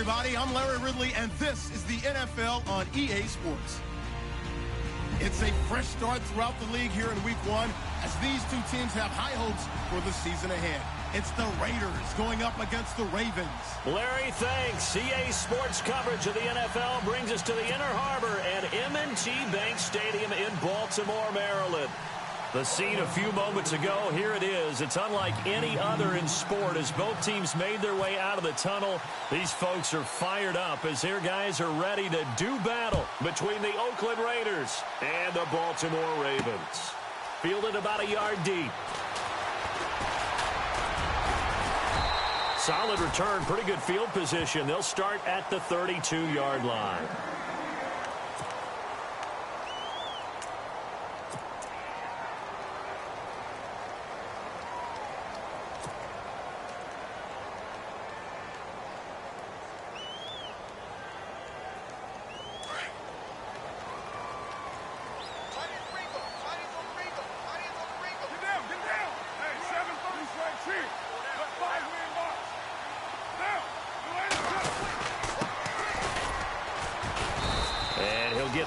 everybody. I'm Larry Ridley, and this is the NFL on EA Sports. It's a fresh start throughout the league here in Week 1 as these two teams have high hopes for the season ahead. It's the Raiders going up against the Ravens. Larry, thanks. EA Sports coverage of the NFL brings us to the Inner Harbor at M&T Bank Stadium in Baltimore, Maryland. The scene a few moments ago, here it is. It's unlike any other in sport as both teams made their way out of the tunnel. These folks are fired up as their guys are ready to do battle between the Oakland Raiders and the Baltimore Ravens. Fielded about a yard deep. Solid return, pretty good field position. They'll start at the 32-yard line.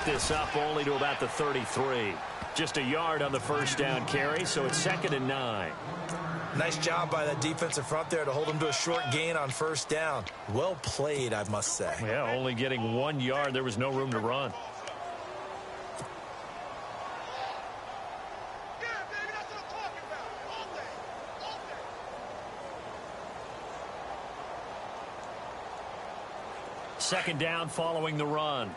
This up only to about the 33. Just a yard on the first down carry, so it's 2nd and 9. Nice job by that defensive front there to hold him to a short gain on first down. Well played, I must say. Yeah, only getting 1 yard. There was no room to run. Second down following the run.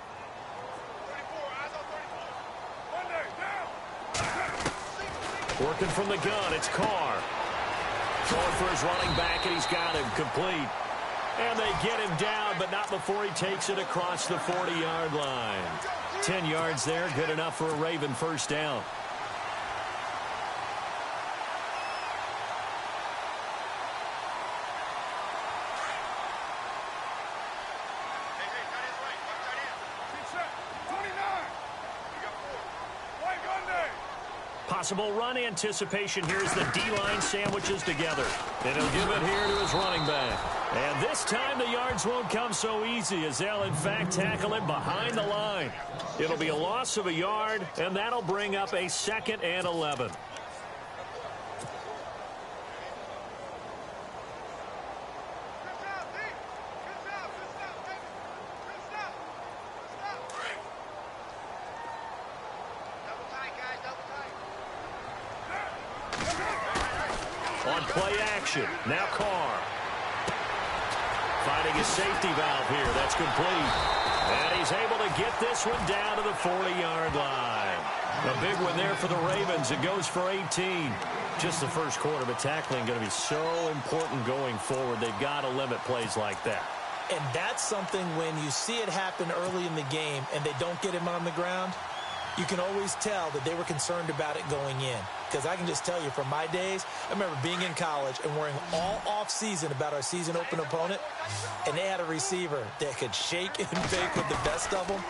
Working from the gun, it's Carr. Throwing for his running back, and he's got him complete. And they get him down, but not before he takes it across the 40-yard line. 10 yards there, good enough for a Raven first down. Possible run anticipation. Here's the D-line sandwiches together. And he'll give it here to his running back. And this time the yards won't come so easy as they'll, in fact, tackle him behind the line. It'll be a loss of a yard, and that'll bring up a 2nd and 11. On play action, now Carr. Finding his safety valve here, that's complete. And he's able to get this one down to the 40-yard line. A big one there for the Ravens. It goes for 18. Just the first quarter, but tackling going to be so important going forward. They've got to limit plays like that. And that's something when you see it happen early in the game and they don't get him on the ground, you can always tell that they were concerned about it going in. Because I can just tell you from my days, I remember being in college and worrying all off-season about our season open opponent, and they had a receiver that could shake and bake with the best of them.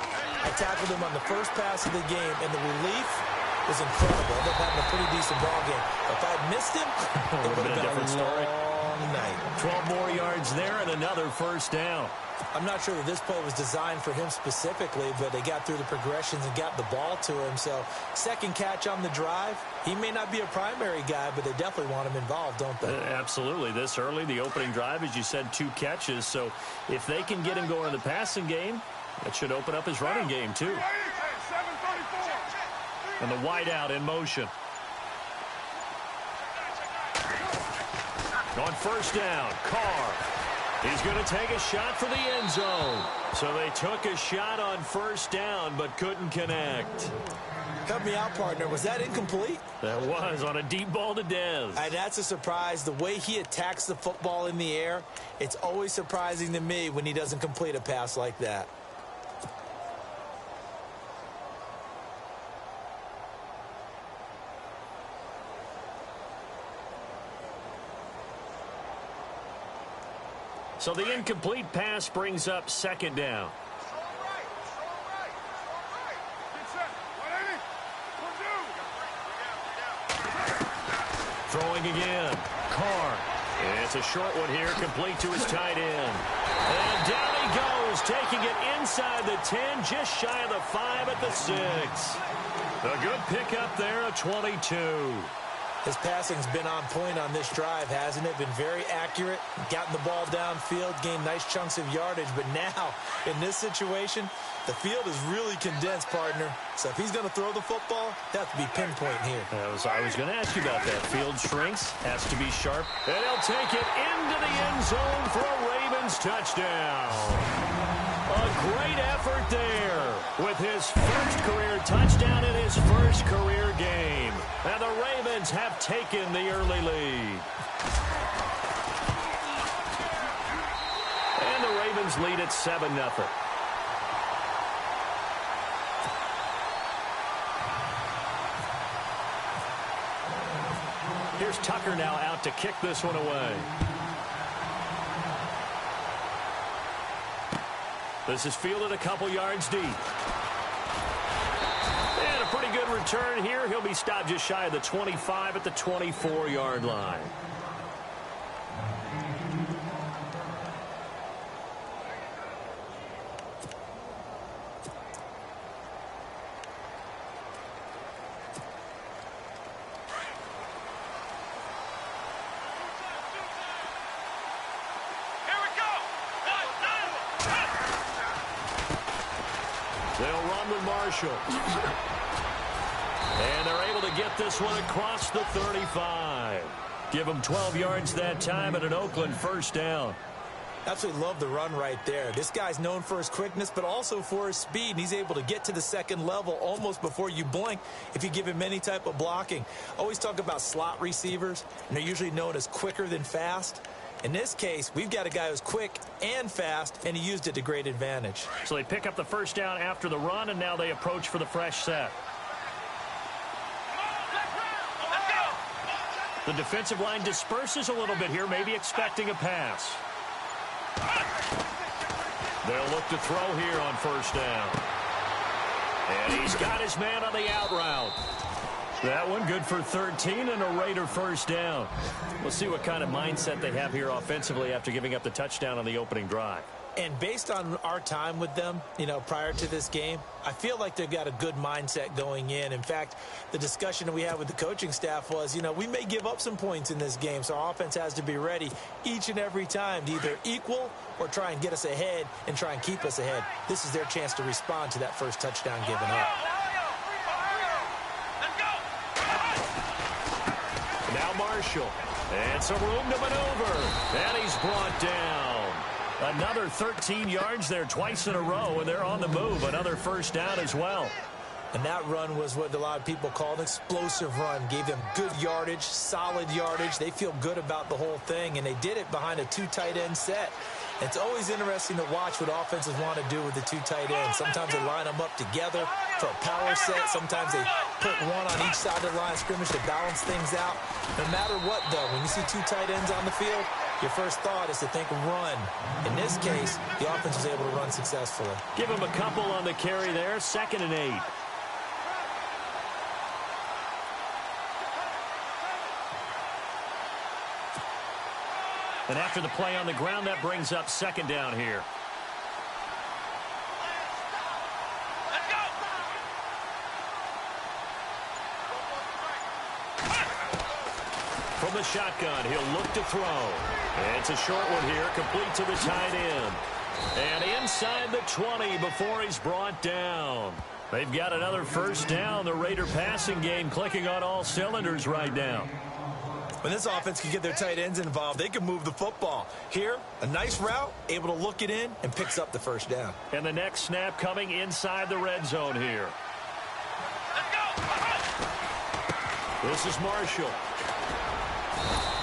I tackled him on the first pass of the game, and the relief was incredible. I ended up having a pretty decent ball game. If I'd missed him, it would have been a different story. Long night. 12 more yards there and another first down. I'm not sure that this play was designed for him specifically, but they got through the progressions and got the ball to him. So, second catch on the drive. He may not be a primary guy, but they definitely want him involved, don't they? Absolutely. This early, the opening drive, as you said, 2 catches. So, if they can get him going in the passing game, that should open up his running game, too. And the wide out in motion. On first down, Carr. He's going to take a shot for the end zone. So they took a shot on first down, but couldn't connect. Help me out, partner. Was that incomplete? That was on a deep ball to Dez. That's a surprise. The way he attacks the football in the air, it's always surprising to me when he doesn't complete a pass like that. So the incomplete pass brings up second down. Throwing again. Carr. And it's a short one here, complete to his tight end. And down he he goes, taking it inside the 10, just shy of the 5 at the 6. A good pickup there, a 22. His passing's been on point on this drive, hasn't it? Been very accurate, gotten the ball downfield, gained nice chunks of yardage. But now, in this situation, the field is really condensed, partner. So if he's going to throw the football, that has to be pinpoint here. I was going to ask you about that. Field shrinks, has to be sharp. And he'll take it into the end zone for a Ravens touchdown. A great effort there with his first career touchdown in his first career game. And the Ravens have taken the early lead. And the Ravens lead at 7-0. Here's Tucker now out to kick this one away. This is fielded a couple yards deep. And a pretty good return here. He'll be stopped just shy of the 25 at the 24-yard line. They'll run with Marshall. And they're able to get this one across the 35. Give them 12 yards that time and an Oakland first down. Absolutely love the run right there. This guy's known for his quickness, but also for his speed. And he's able to get to the second level almost before you blink if you give him any type of blocking. Always talk about slot receivers, and they're usually known as quicker than fast. In this case, we've got a guy who's quick and fast, and he used it to great advantage. So they pick up the first down after the run, and now they approach for the fresh set. The defensive line disperses a little bit here, maybe expecting a pass. They'll look to throw here on first down. And he's got his man on the out route. That one good for 13 and a Raider first down. We'll see what kind of mindset they have here offensively after giving up the touchdown on the opening drive. And based on our time with them, prior to this game, I feel like they've got a good mindset going in. In fact, the discussion that we had with the coaching staff was, we may give up some points in this game, so our offense has to be ready each and every time to either equal or try and get us ahead and try and keep us ahead. This is their chance to respond to that first touchdown given up. Now Marshall, and some room to maneuver, and he's brought down. Another 13 yards there twice in a row, and they're on the move. Another first down as well. And that run was what a lot of people call an explosive run. Gave them good yardage, solid yardage. They feel good about the whole thing, and they did it behind a 2 tight end set. It's always interesting to watch what offenses want to do with the 2 tight ends. Sometimes they line them up together for a power set. Sometimes they put one on each side of the line of scrimmage to balance things out. No matter what, though, when you see 2 tight ends on the field, your first thought is to think run. In this case, the offense was able to run successfully. Give him a couple on the carry there, 2nd and 8. And after the play on the ground, that brings up 2nd down here. From the shotgun, he'll look to throw. It's a short one here, complete to the tight end. And inside the 20 before he's brought down. They've got another first down. The Raider passing game clicking on all cylinders right now. When this offense can get their tight ends involved, they can move the football. Here, a nice route, able to look it in, and picks up the first down. And the next snap coming inside the red zone here. This is Marshall.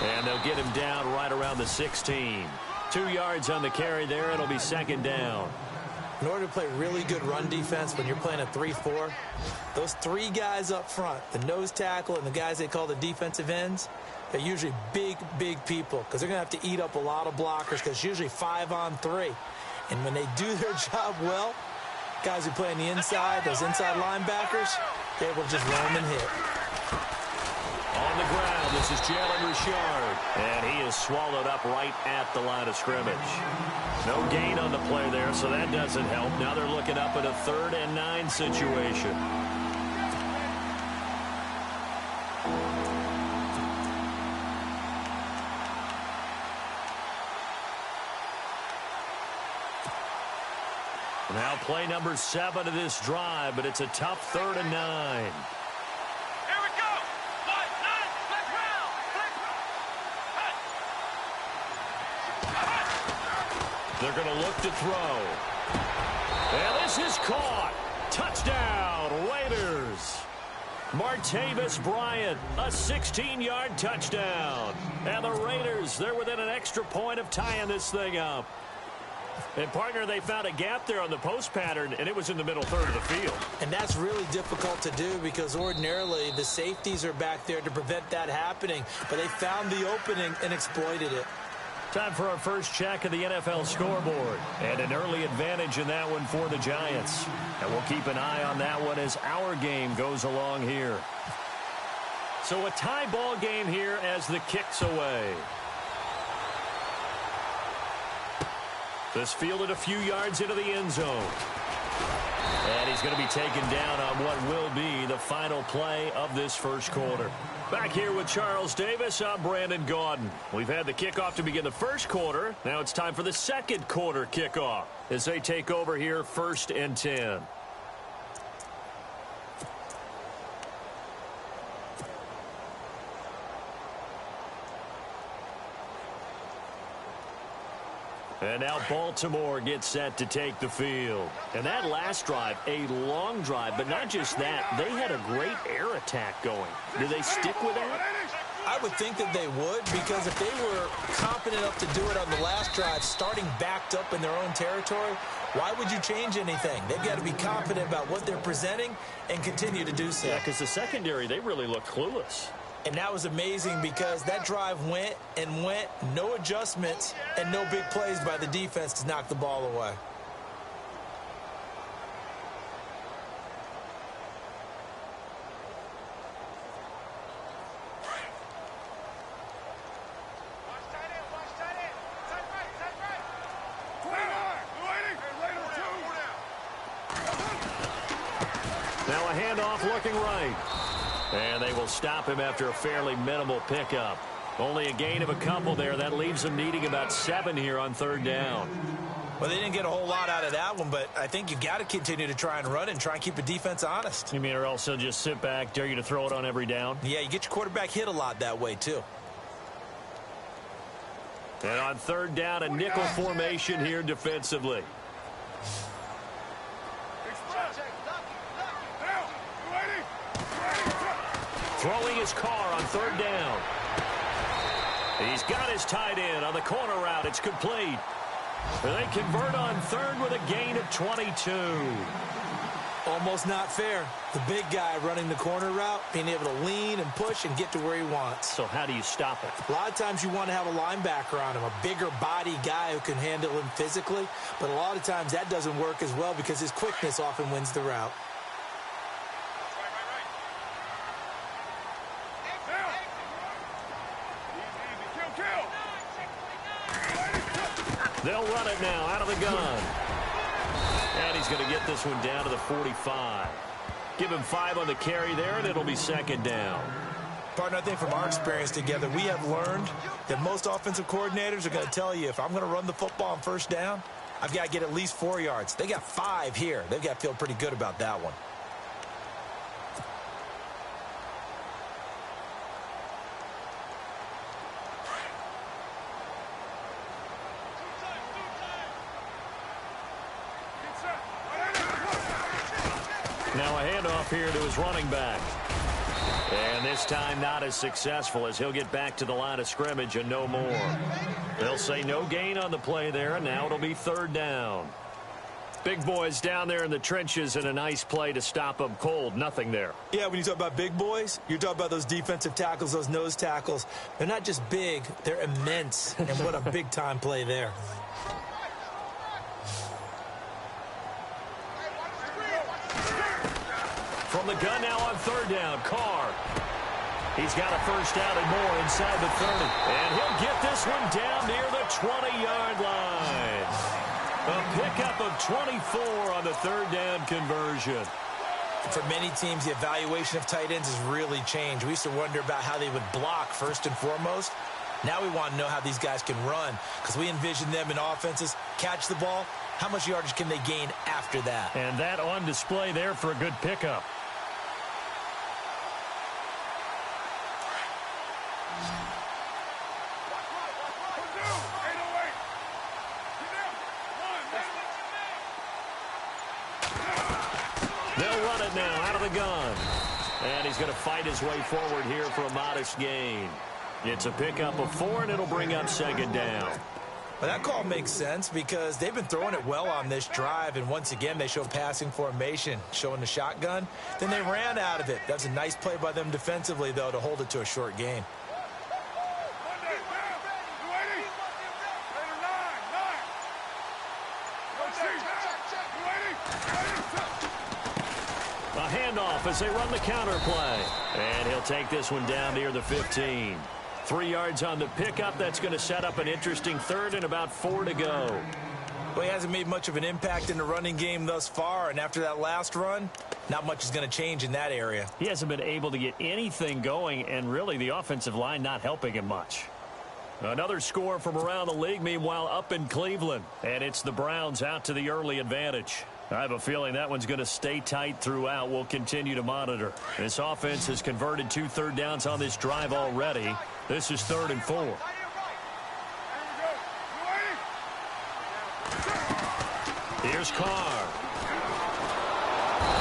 And they'll get him down right around the 16. 2 yards on the carry there. It'll be 2nd down. In order to play really good run defense when you're playing a 3-4, those 3 guys up front, the nose tackle and the guys they call the defensive ends, they're usually big, big people because they're going to have to eat up a lot of blockers because it's usually 5-on-3. And when they do their job well, guys who play on the inside, those inside linebackers, they're able to just roam and hit. On the ground, This is Jalen Richard. And he is swallowed up right at the line of scrimmage. No gain on the play there, so that doesn't help. Now they're looking up at a 3rd and 9 situation. Now play number 7 of this drive, but it's a tough 3rd and 9. They're going to look to throw. And this is caught. Touchdown, Raiders. Martavis Bryant, a 16-yard touchdown. And the Raiders, they're within an extra point of tying this thing up. And, partner, they found a gap there on the post pattern, and it was in the middle 3rd of the field. And that's really difficult to do because ordinarily the safeties are back there to prevent that happening. But they found the opening and exploited it. Time for our first check of the NFL scoreboard. And an early advantage in that one for the Giants. And we'll keep an eye on that one as our game goes along here. So a tie ball game here as the kick's away. This fielded a few yards into the end zone. And he's going to be taken down on what will be the final play of this first quarter. Back here with Charles Davis, I'm Brandon Gaudin. We've had the kickoff to begin the first quarter. Now it's time for the second quarter kickoff as they take over here 1st and 10. And now Baltimore gets set to take the field. And that last drive, a long drive, but not just that. They had a great air attack going. Do they stick with that? I would think that they would, because if they were confident enough to do it on the last drive, starting backed up in their own territory, why would you change anything? They've got to be confident about what they're presenting and continue to do so. Yeah, because the secondary, they really look clueless. And that was amazing because that drive went and went, no adjustments, and no big plays by the defense to knock the ball away. Now a handoff looking right. And they will stop him after a fairly minimal pickup. Only a gain of a couple there. That leaves them needing about 7 here on 3rd down. Well, they didn't get a whole lot out of that one, but I think you got to continue to try and run and try and keep the defense honest. You mean or else they'll just sit back, dare you to throw it on every down? Yeah, you get your quarterback hit a lot that way, too. And on 3rd down, a nickel formation here defensively. Throwing his car on 3rd down. He's got his tight end on the corner route. It's complete. And they convert on 3rd with a gain of 22. Almost not fair. The big guy running the corner route, being able to lean and push and get to where he wants. So how do you stop it? A lot of times you want to have a linebacker on him, a bigger body guy who can handle him physically. But a lot of times that doesn't work as well because his quickness often wins the route. They'll run it now out of the gun. And he's going to get this one down to the 45. Give him 5 on the carry there, and it'll be 2nd down. Partner, I think from our experience together, we have learned that most offensive coordinators are going to tell you, if I'm going to run the football on 1st down, I've got to get at least 4 yards. They got 5 here. They've got to feel pretty good about that one. Now a handoff here to his running back. And this time not as successful as he'll get back to the line of scrimmage and no more. They'll say no gain on the play there, and now it'll be 3rd down. Big boys down there in the trenches and a nice play to stop them cold. Nothing there. Yeah, when you talk about big boys, you're talking about those defensive tackles, those nose tackles. They're not just big, they're immense. And what a big-time play there. From the gun now on 3rd down, Carr. He's got a first down and more inside the 30. And he'll get this one down near the 20-yard line. A pickup of 24 on the third down conversion. For many teams, the evaluation of tight ends has really changed. We used to wonder about how they would block first and foremost. Now we want to know how these guys can run, because we envision them in offenses catch the ball. How much yardage can they gain after that? And that on display there for a good pickup. They'll run it now out of the gun. And he's going to fight his way forward here for a modest gain. It's a pickup of 4, and it'll bring up second down. Well, that call makes sense because they've been throwing it well on this drive, and once again they show passing formation, showing the shotgun. Then they ran out of it. That's a nice play by them defensively, though, to hold it to a short gain. A handoff as they run the counter play. And he'll take this one down near the 15. 3 yards on the pickup. That's going to set up an interesting third and about 4 to go. Well, he hasn't made much of an impact in the running game thus far, and after that last run, not much is going to change in that area. He hasn't been able to get anything going, and really the offensive line not helping him much. Another score from around the league, meanwhile, up in Cleveland. And it's the Browns out to the early advantage. I have a feeling that one's going to stay tight throughout. We'll continue to monitor. This offense has converted 2 third downs on this drive already. This is 3rd and 4. Here's Carr.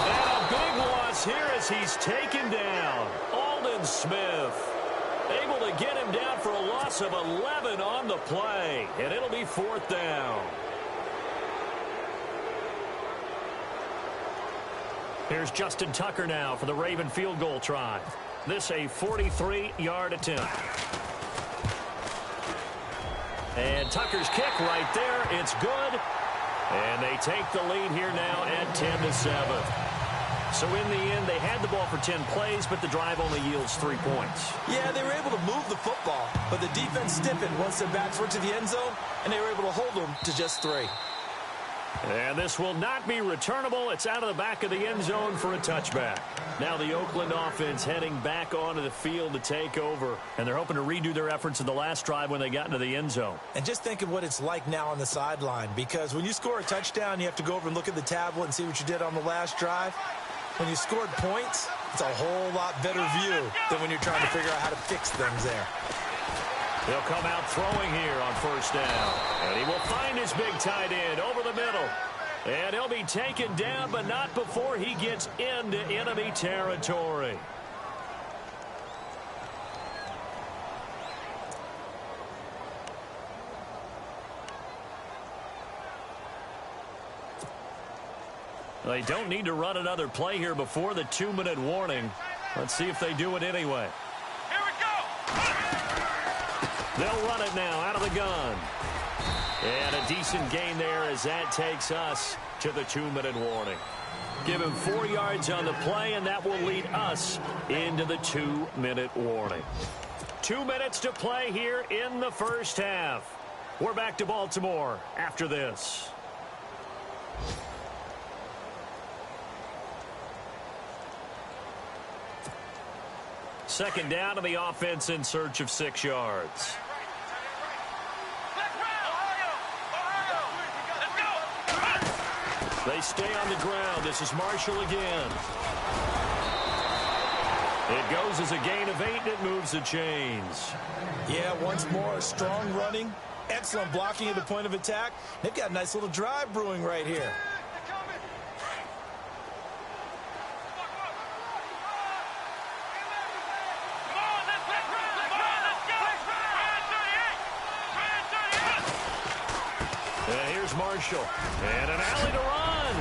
And a big loss here as he's taken down. Aldon Smith able to get him down for a loss of 11 on the play. And it'll be 4th down. Here's Justin Tucker now for the Raven field goal try. This a 43-yard attempt. And Tucker's kick right there. It's good. And they take the lead here now at 10-7. So in the end, they had the ball for 10 plays, but the drive only yields 3 points. Yeah, they were able to move the football, but the defense stiffened once their backs were to the end zone, and they were able to hold them to just 3. And this will not be returnable. It's out of the back of the end zone for a touchback. Now the Oakland offense heading back onto the field to take over. And they're hoping to redo their efforts in the last drive when they got into the end zone. And just think of what it's like now on the sideline. Because when you score a touchdown, you have to go over and look at the tablet and see what you did on the last drive. When you scored points, it's a whole lot better view than when you're trying to figure out how to fix things there. He'll come out throwing here on 1st down. And he will find his big tight end over the middle. And he'll be taken down, but not before he gets into enemy territory. They don't need to run another play here before the 2-minute warning. Let's see if they do it anyway. They'll run it now out of the gun. And a decent gain there as that takes us to the 2-minute warning. Give him 4 yards on the play, and that will lead us into the 2-minute warning. 2 minutes to play here in the first half. We're back to Baltimore after this. Second down, and the offense in search of 6 yards. They stay on the ground. This is Marshall again. It goes as a gain of 8, and it moves the chains. Yeah, once more, strong running, excellent blocking at the point of attack. They've got a nice little drive brewing right here. Marshall. And an alley to run.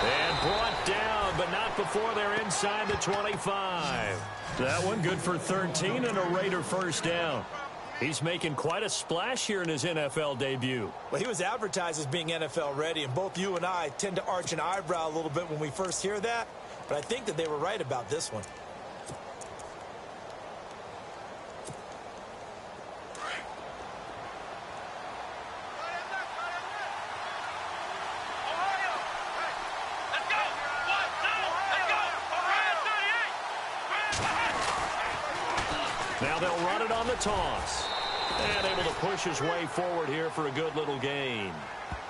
And brought down, but not before they're inside the 25. That one good for 13 and a Raider first down. He's making quite a splash here in his NFL debut. Well, he was advertised as being NFL ready, and both you and I tend to arch an eyebrow a little bit when we first hear that. But I think that they were right about this one. Now they'll run it on the toss. And able to push his way forward here for a good little gain.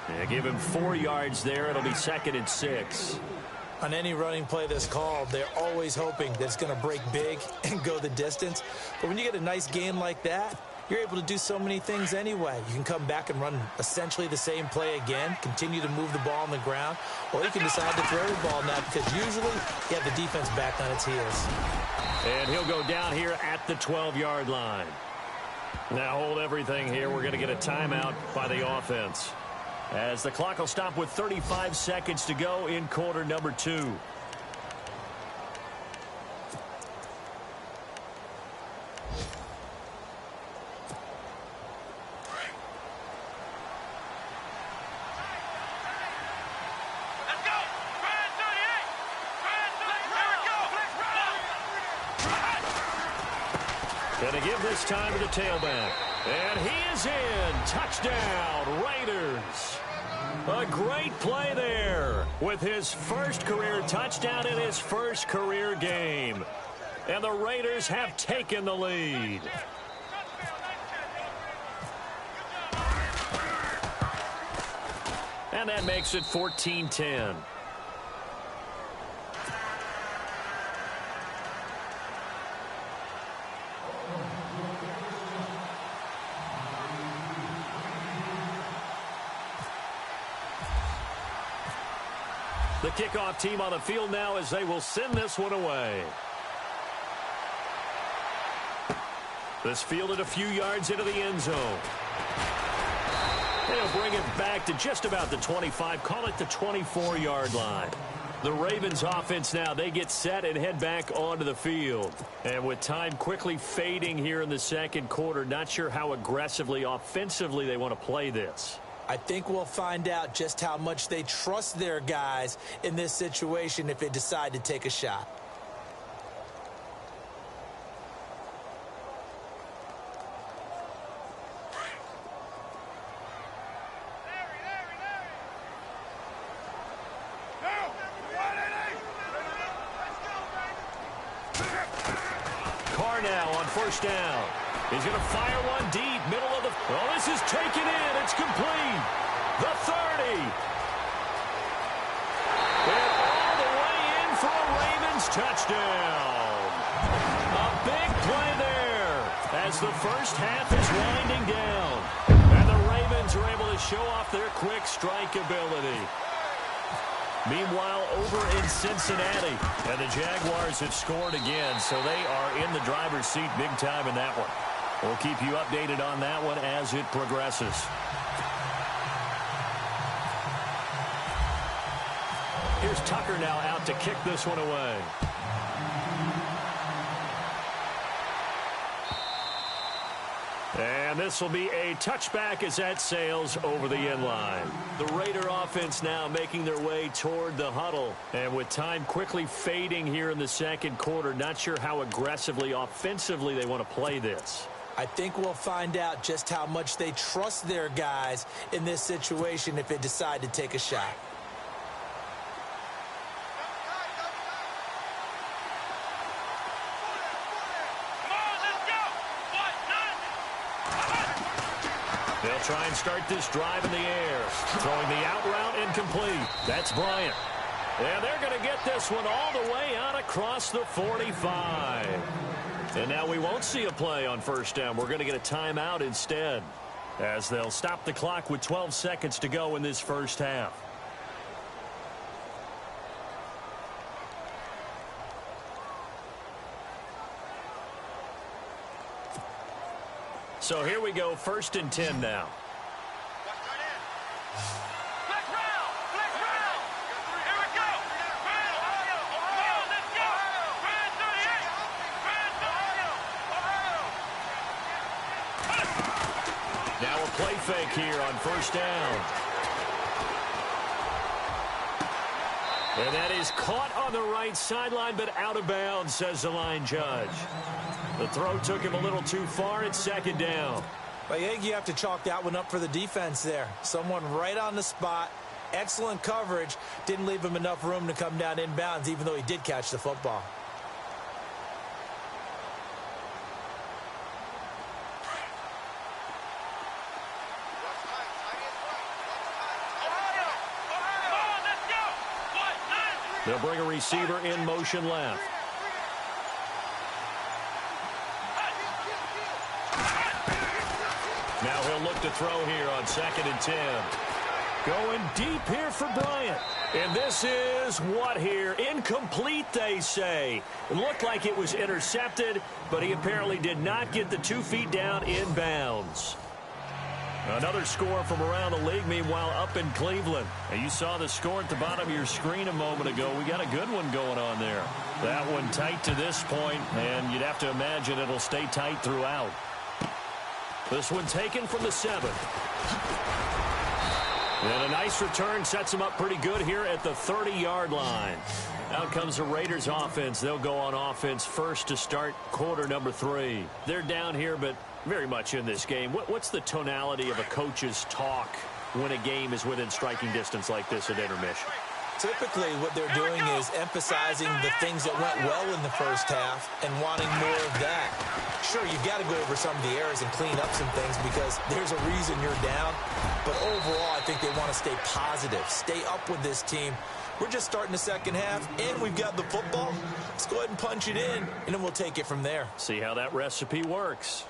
Yeah, give him 4 yards there. It'll be 2nd and 6. On any running play that's called, they're always hoping that it's going to break big and go the distance. But when you get a nice gain like that, you're able to do so many things anyway. You can come back and run essentially the same play again, continue to move the ball on the ground, or you can decide to throw the ball now because usually you have the defense back on its heels. And he'll go down here at the 12-yard line. Now hold everything here. We're going to get a timeout by the offense, as the clock will stop with 35 seconds to go in quarter number 2. Going to give this time to the tailback. And he is in. Touchdown, Raiders. A great play there with his first career touchdown in his first career game. And the Raiders have taken the lead. And that makes it 14-10. The kickoff team on the field now as they will send this one away. This fielded a few yards into the end zone. They'll bring it back to just about the 25, call it the 24-yard line. The Ravens offense now, they get set and head back onto the field. And with time quickly fading here in the second quarter, not sure how aggressively, offensively they want to play this. I think we'll find out just how much they trust their guys in this situation if they decide to take a shot. Carr now on first down. He's going to fire one deep, middle of the... Oh, this is taken in. It's complete. The 30. And all the way in for a Ravens touchdown. A big play there as the first half is winding down. And the Ravens are able to show off their quick strike ability. Meanwhile, over in Cincinnati, and the Jaguars have scored again, so they are in the driver's seat big time in that one. We'll keep you updated on that one as it progresses. Here's Tucker now out to kick this one away. And this will be a touchback as that sails over the end line. The Raider offense now making their way toward the huddle. And with time quickly fading here in the second quarter, not sure how aggressively, offensively they want to play this. I think we'll find out just how much they trust their guys in this situation if they decide to take a shot. They'll try and start this drive in the air. Throwing the out route incomplete. That's Bryant. And they're going to get this one all the way out across the 45. And now we won't see a play on first down. We're going to get a timeout instead, as they'll stop the clock with 12 seconds to go in this first half. So here we go, 1st and 10 now. Now a play fake here on first down. And that is caught on the right sideline, but out of bounds, says the line judge. The throw took him a little too far. It's 2nd down. I think you have to chalk that one up for the defense there. Someone right on the spot. Excellent coverage. Didn't leave him enough room to come down inbounds, even though he did catch the football. They'll bring a receiver in motion left. Now he'll look to throw here on 2nd and 10. Going deep here for Bryant. And this is what here? Incomplete, they say. It looked like it was intercepted, but he apparently did not get the 2 feet down in bounds. Another score from around the league, meanwhile, up in Cleveland. And you saw the score at the bottom of your screen a moment ago. We got a good one going on there. That one tight to this point, and you'd have to imagine it'll stay tight throughout. This one taken from the 7. And a nice return sets them up pretty good here at the 30-yard line. Out comes the Raiders offense. They'll go on offense first to start quarter number 3. They're down here, but very much in this game. What's the tonality of a coach's talk when a game is within striking distance like this at intermission? Typically, what they're doing is emphasizing the things that went well in the first half and wanting more of that. Sure, you've got to go over some of the errors and clean up some things because there's a reason you're down. But overall, I think they want to stay positive, stay up with this team. We're just starting the second half, and we've got the football. Let's go ahead and punch it in, and then we'll take it from there. See how that recipe works.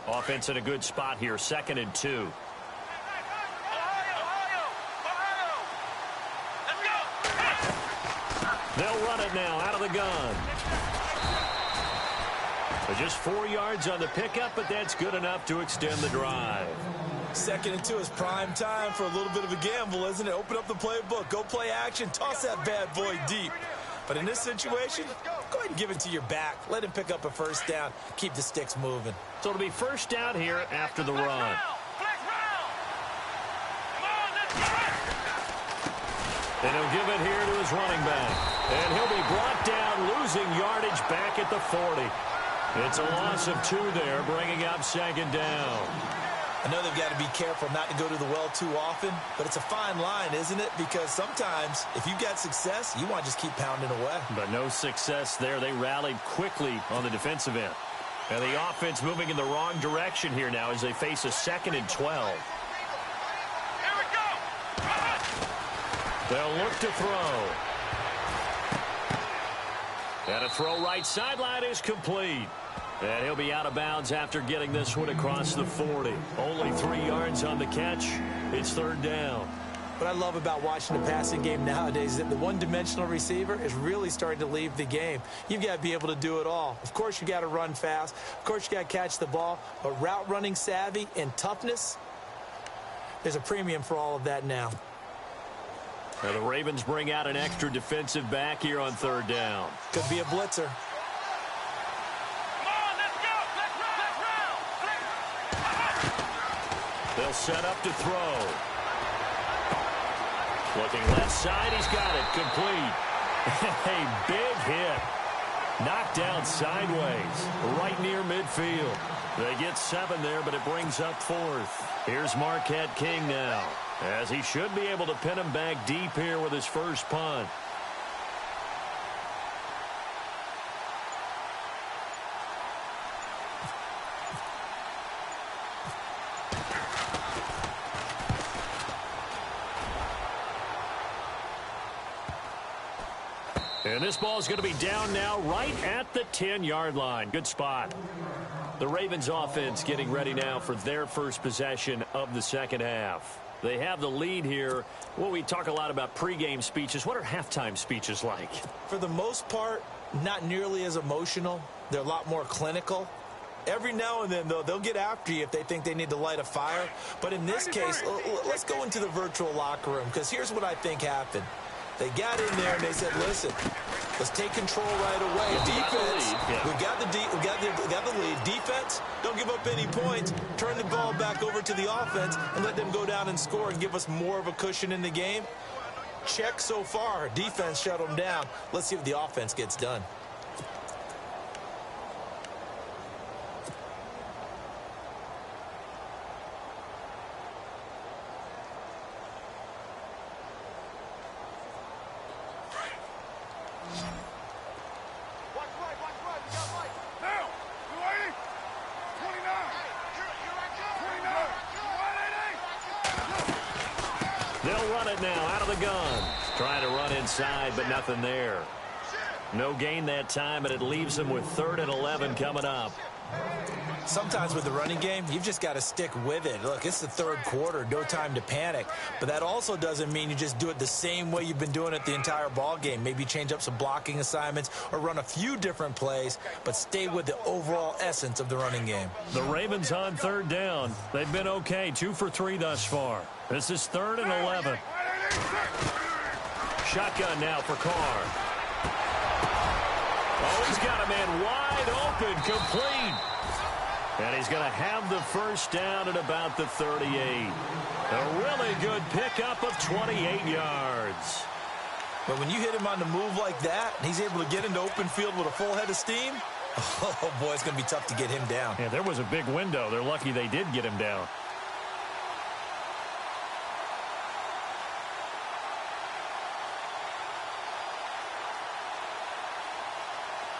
Offense in a good spot here, 2nd and 2. They'll run it now out of the gun. Just 4 yards on the pickup, but that's good enough to extend the drive. 2nd and 2 is prime time for a little bit of a gamble, isn't it? Open up the playbook, go play action, toss that bad boy deep. But in this situation, go ahead and give it to your back. Let him pick up a first down. Keep the sticks moving. So it'll be first down here after the run. And he'll give it here to his running back. And he'll be brought down, losing yardage back at the 40. It's a loss of 2 there, bringing up 2nd down. I know they've got to be careful not to go to the well too often, but it's a fine line, isn't it? Because sometimes, if you've got success, you want to just keep pounding away. But no success there. They rallied quickly on the defensive end. And the offense moving in the wrong direction here now as they face a 2nd and 12. Here we go. They'll look to throw. And a throw right sideline is complete. And he'll be out of bounds after getting this one across the 40. Only 3 yards on the catch. It's 3rd down. What I love about watching the passing game nowadays is that the one-dimensional receiver is really starting to leave the game. You've got to be able to do it all. Of course, you got to run fast. Of course, you got to catch the ball. But route running savvy and toughness, there's a premium for all of that now. Now the Ravens bring out an extra defensive back here on 3rd down. Could be a blitzer. They'll set up to throw. Looking left side, he's got it. Complete. A big hit. Knocked down sideways, right near midfield. They get 7 there, but it brings up 4th. Here's Marquette King now, as he should be able to pin him back deep here with his first punt. And this ball is going to be down now right at the 10-yard line. Good spot. The Ravens offense getting ready now for their first possession of the second half. They have the lead here. Well, we talk a lot about pregame speeches. What are halftime speeches like? For the most part, not nearly as emotional. They're a lot more clinical. Every now and then, though, they'll get after you if they think they need to light a fire. But in this case, let's go into the virtual locker room, because here's what I think happened. They got in there and they said, listen, let's take control right away. Defense, we got the lead. Defense, don't give up any points. Turn the ball back over to the offense and let them go down and score and give us more of a cushion in the game. Check so far. Defense shut them down. Let's see if the offense gets done. They'll run it now out of the gun. Trying to run inside, but nothing there. No gain that time, and it leaves them with 3rd and 11 coming up. Sometimes with the running game, you've just got to stick with it. Look, it's the 3rd quarter, no time to panic. But that also doesn't mean you just do it the same way you've been doing it the entire ball game. Maybe change up some blocking assignments or run a few different plays, but stay with the overall essence of the running game. The Ravens on 3rd down. They've been okay, 2 for 3 thus far. This is 3rd and 11. Shotgun now for Carr. Oh, he's got a man wide open, complete. And he's going to have the first down at about the 38. A really good pickup of 28 yards. But when you hit him on the move like that, and he's able to get into open field with a full head of steam, oh, boy, it's going to be tough to get him down. Yeah, there was a big window. They're lucky they did get him down.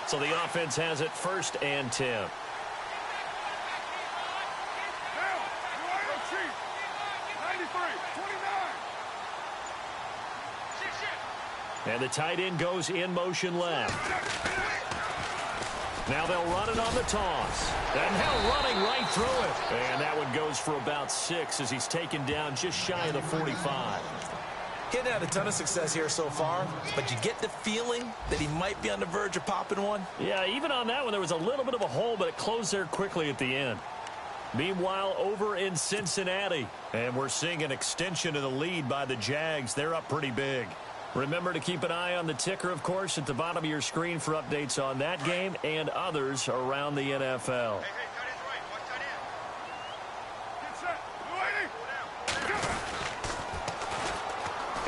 So the offense has it 1st and 10. And the tight end goes in motion left. Now they'll run it on the toss. And now running right through it. And that one goes for about 6 as he's taken down just shy of the 45. He hadn't had a ton of success here so far, but you get the feeling that he might be on the verge of popping one. Yeah, even on that one, there was a little bit of a hole, but it closed there quickly at the end. Meanwhile, over in Cincinnati, and we're seeing an extension of the lead by the Jags. They're up pretty big. Remember to keep an eye on the ticker, of course, at the bottom of your screen for updates on that game and others around the NFL.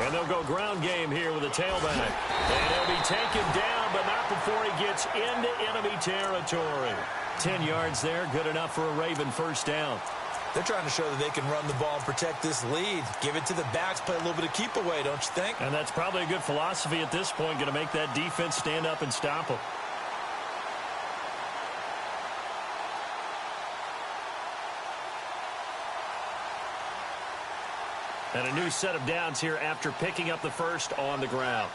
And they'll go ground game here with a tailback. And he'll be taken down, but not before he gets into enemy territory. 10 yards there, good enough for a Raven first down. They're trying to show that they can run the ball and protect this lead. Give it to the backs, play a little bit of keep away, don't you think? And that's probably a good philosophy at this point, going to make that defense stand up and stop them. And a new set of downs here after picking up the first on the ground.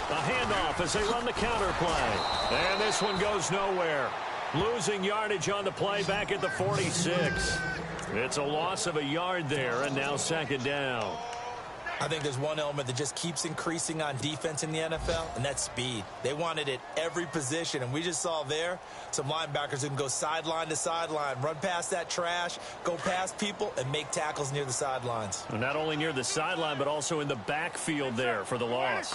A handoff as they run the counter play. And this one goes nowhere. Losing yardage on the play back at the 46. It's a loss of a yard there, and now 2nd down. I think there's one element that just keeps increasing on defense in the NFL, and that's speed. They want it at every position, and we just saw there some linebackers who can go sideline to sideline, run past that trash, go past people, and make tackles near the sidelines. Not only near the sideline, but also in the backfield there for the loss.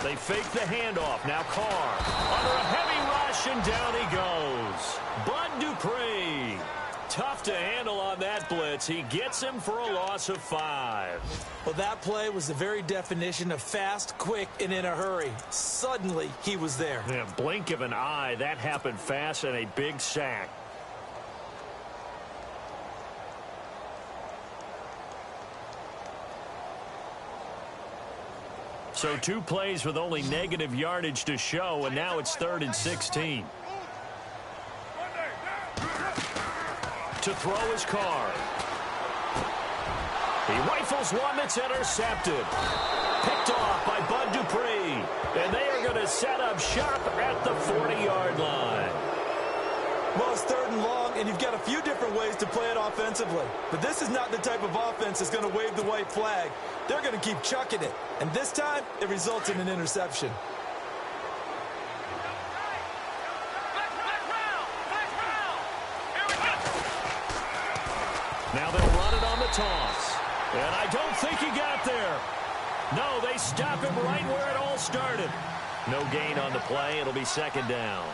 They fake the handoff. Now Carr under a heavy rush, and down he goes. Bud Dupree. Tough to handle on that blitz. He gets him for a loss of 5. Well, that play was the very definition of fast, quick, and in a hurry. Suddenly, he was there. Yeah, blink of an eye. That happened fast and a big sack. So 2 plays with only negative yardage to show, and now it's 3rd and 16. To throw his Carr. He rifles one that's intercepted. Picked off by Bud Dupree. And they are going to set up shop at the 40-yard line. Well, it's 3rd and long, and you've got a few different ways to play it offensively. But this is not the type of offense that's going to wave the white flag. They're going to keep chucking it. And this time, it results in an interception. Now they'll run it on the toss. And I don't think he got there. No, they stop him right where it all started. No gain on the play. It'll be 2nd down.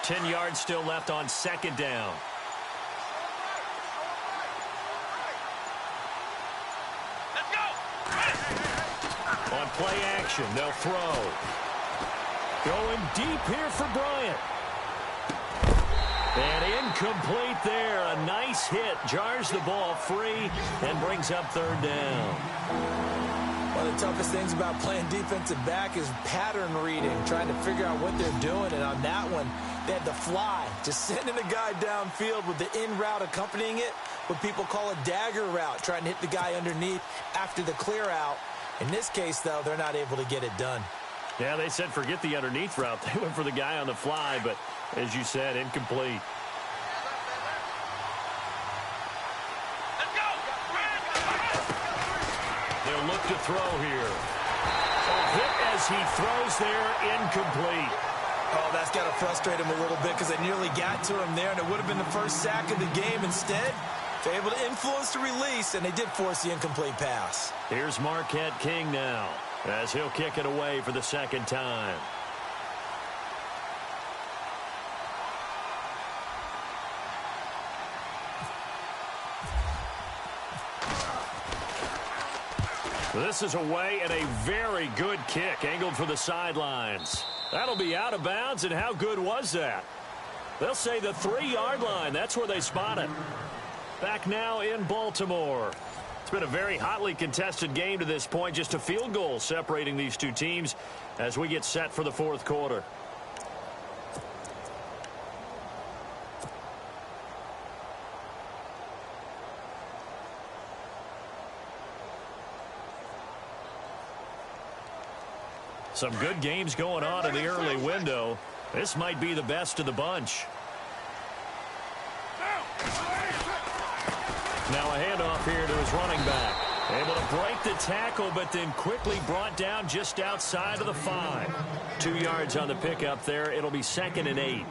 Ten yards still left on 2nd down. Let's go! On play action, they'll throw. Going deep here for Bryant. And incomplete there. A nice hit. Jars the ball free and brings up third down. One of the toughest things about playing defensive back is pattern reading, trying to figure out what they're doing. And on that one, they had the fly, just sending a guy downfield with the in route accompanying it, what people call a dagger route, trying to hit the guy underneath after the clear out. In this case, though, they're not able to get it done. Yeah, they said forget the underneath route. They went for the guy on the fly, but as you said, incomplete. They'll look to throw here. A hit as he throws there, incomplete. Oh, that's got to frustrate him a little bit because they nearly got to him there, and it would have been the first sack of the game. Instead, they're able to influence the release, and they did force the incomplete pass. Here's Marquette King now, as he'll kick it away for the second time. This is away and a very good kick, angled for the sidelines. That'll be out of bounds, and how good was that? They'll say the 3-yard line. That's where they spot it. Back now in Baltimore. It's been a very hotly contested game to this point. Just a field goal separating these two teams as we get set for the fourth quarter. Some good games going on in the early window. This might be the best of the bunch. Now a handoff here to his running back. Able to break the tackle, but then quickly brought down just outside of the 5. 2 yards on the pickup there. It'll be 2nd and 8.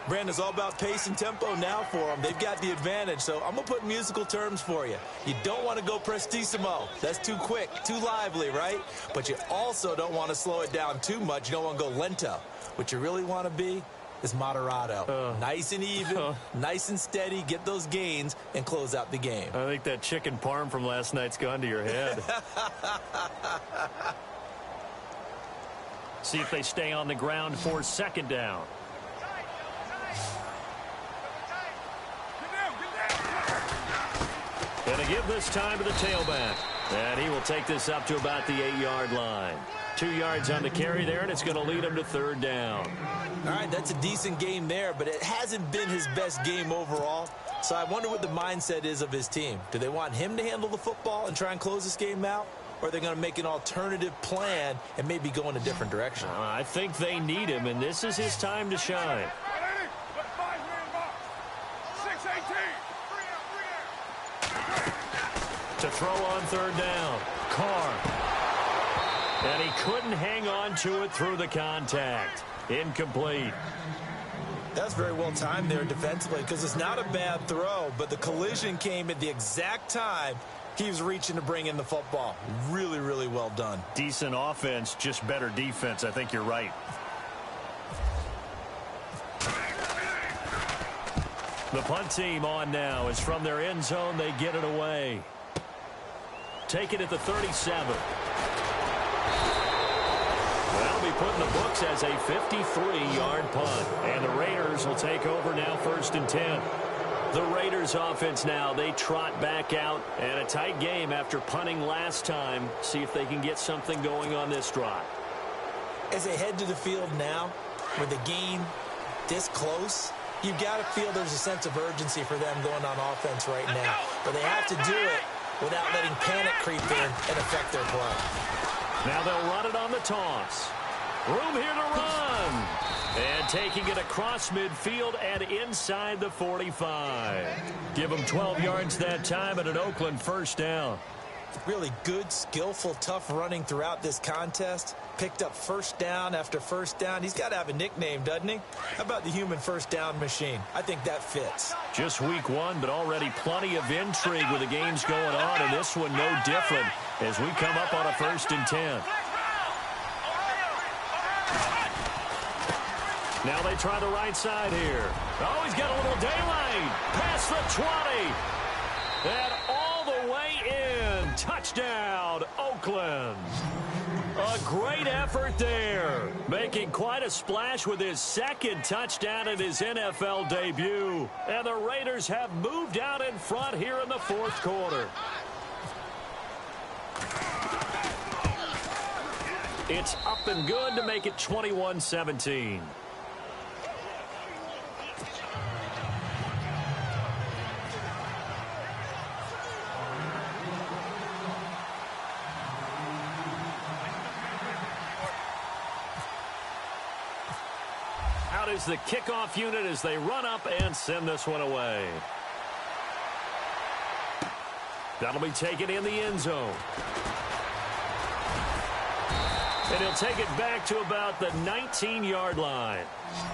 Brandon, it's all about pace and tempo now for them. They've got the advantage, so I'm going to put musical terms for you. You don't want to go prestissimo. That's too quick, too lively, right? But you also don't want to slow it down too much. You don't want to go lento. What you really want to be is moderato. Nice and even, nice and steady, get those gains, and close out the game. I think that chicken parm from last night's gone to your head. See if they stay on the ground for 2nd down. Going to give this time to the tailback. And he will take this up to about the 8-yard line. 2 yards on the carry there, and it's going to lead him to 3rd down. All right, that's a decent game there, but it hasn't been his best game overall. So I wonder what the mindset is of his team. Do they want him to handle the football and try and close this game out? Or are they going to make an alternative plan and maybe go in a different direction? I think they need him, and this is his time to shine. To throw on 3rd down. Carr. And he couldn't hang on to it through the contact. Incomplete. That's very well timed there defensively because it's not a bad throw, but the collision came at the exact time he was reaching to bring in the football. Really, really well done. Decent offense, just better defense. I think you're right. The punt team on now is from their end zone. They get it away. Take it at the 37. That'll be put in the books as a 53-yard punt. And the Raiders will take over now 1st and 10. The Raiders offense now, they trot back out. And a tight game after punting last time. See if they can get something going on this drive. As they head to the field now, with the game this close, you've got to feel there's a sense of urgency for them going on offense right now. But they have to do it without letting panic creep in and affect their play. Now they'll run it on the toss. Room here to run. And taking it across midfield and inside the 45. Give them 12 yards that time and an Oakland 1st down. Really good, skillful, tough running throughout this contest. Picked up 1st down after 1st down. He's got to have a nickname, doesn't he? How about the human 1st down machine? I think that fits. Just week 1, but already plenty of intrigue with the games going on, and this one no different as we come up on a 1st and 10. Now they try the right side here. Oh, he's got a little daylight. Past the 20. And all the way in. Touchdown, Oakland. A great effort there. Making quite a splash with his second touchdown in his NFL debut. And the Raiders have moved out in front here in the fourth quarter. It's up and good to make it 21-17. Out is the kickoff unit as they run up and send this one away. That'll be taken in the end zone. And he'll take it back to about the 19-yard line.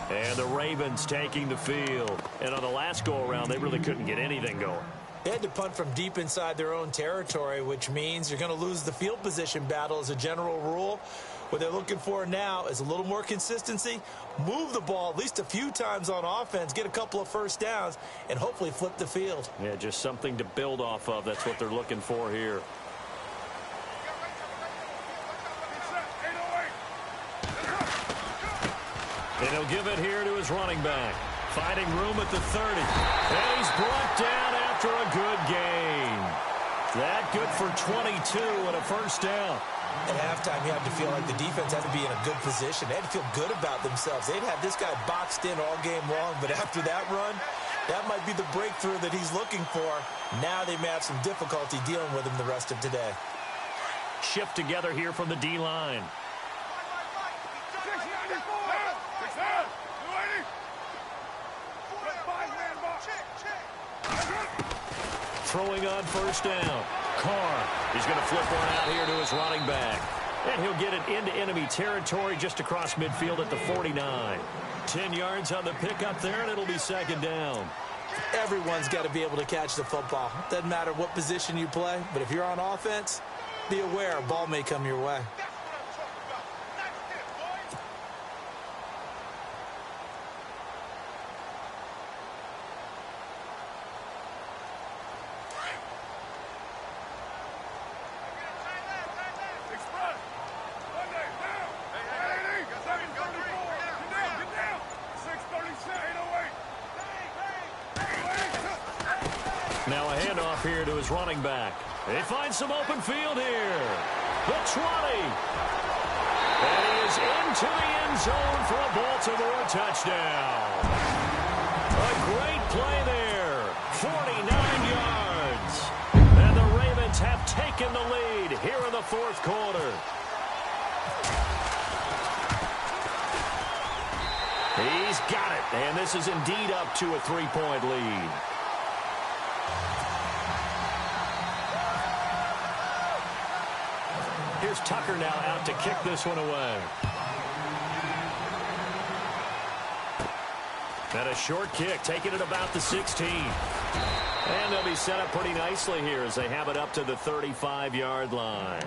And the Ravens taking the field. And on the last go-around, they really couldn't get anything going. They had to punt from deep inside their own territory, which means you're going to lose the field position battle as a general rule. What they're looking for now is a little more consistency, move the ball at least a few times on offense, get a couple of first downs, and hopefully flip the field. Yeah, just something to build off of. That's what they're looking for here. And he'll give it here to his running back. Finding room at the 30. And he's brought down after a good gain. That good for 22 and a first down. At halftime, you have to feel like the defense had to be in a good position. They had to feel good about themselves. They'd have this guy boxed in all game long, but after that run, that might be the breakthrough that he's looking for. Now they may have some difficulty dealing with him the rest of today. Shift together here from the D-line. Throwing on first down. Carr is going to flip one out here to his running back. And he'll get it into enemy territory just across midfield at the 49. 10 yards on the pickup there, and it'll be second down. Everyone's got to be able to catch the football. Doesn't matter what position you play, but if you're on offense, be aware a ball may come your way. Now a handoff here to his running back. They find some open field here. The 20. And he is into the end zone for a Baltimore touchdown. A great play there. 49 yards. And the Ravens have taken the lead here in the fourth quarter. He's got it. And this is indeed up to a 3-point lead. Here's Tucker now out to kick this one away. And a short kick, taking it about the 16. And they'll be set up pretty nicely here as they have it up to the 35-yard line.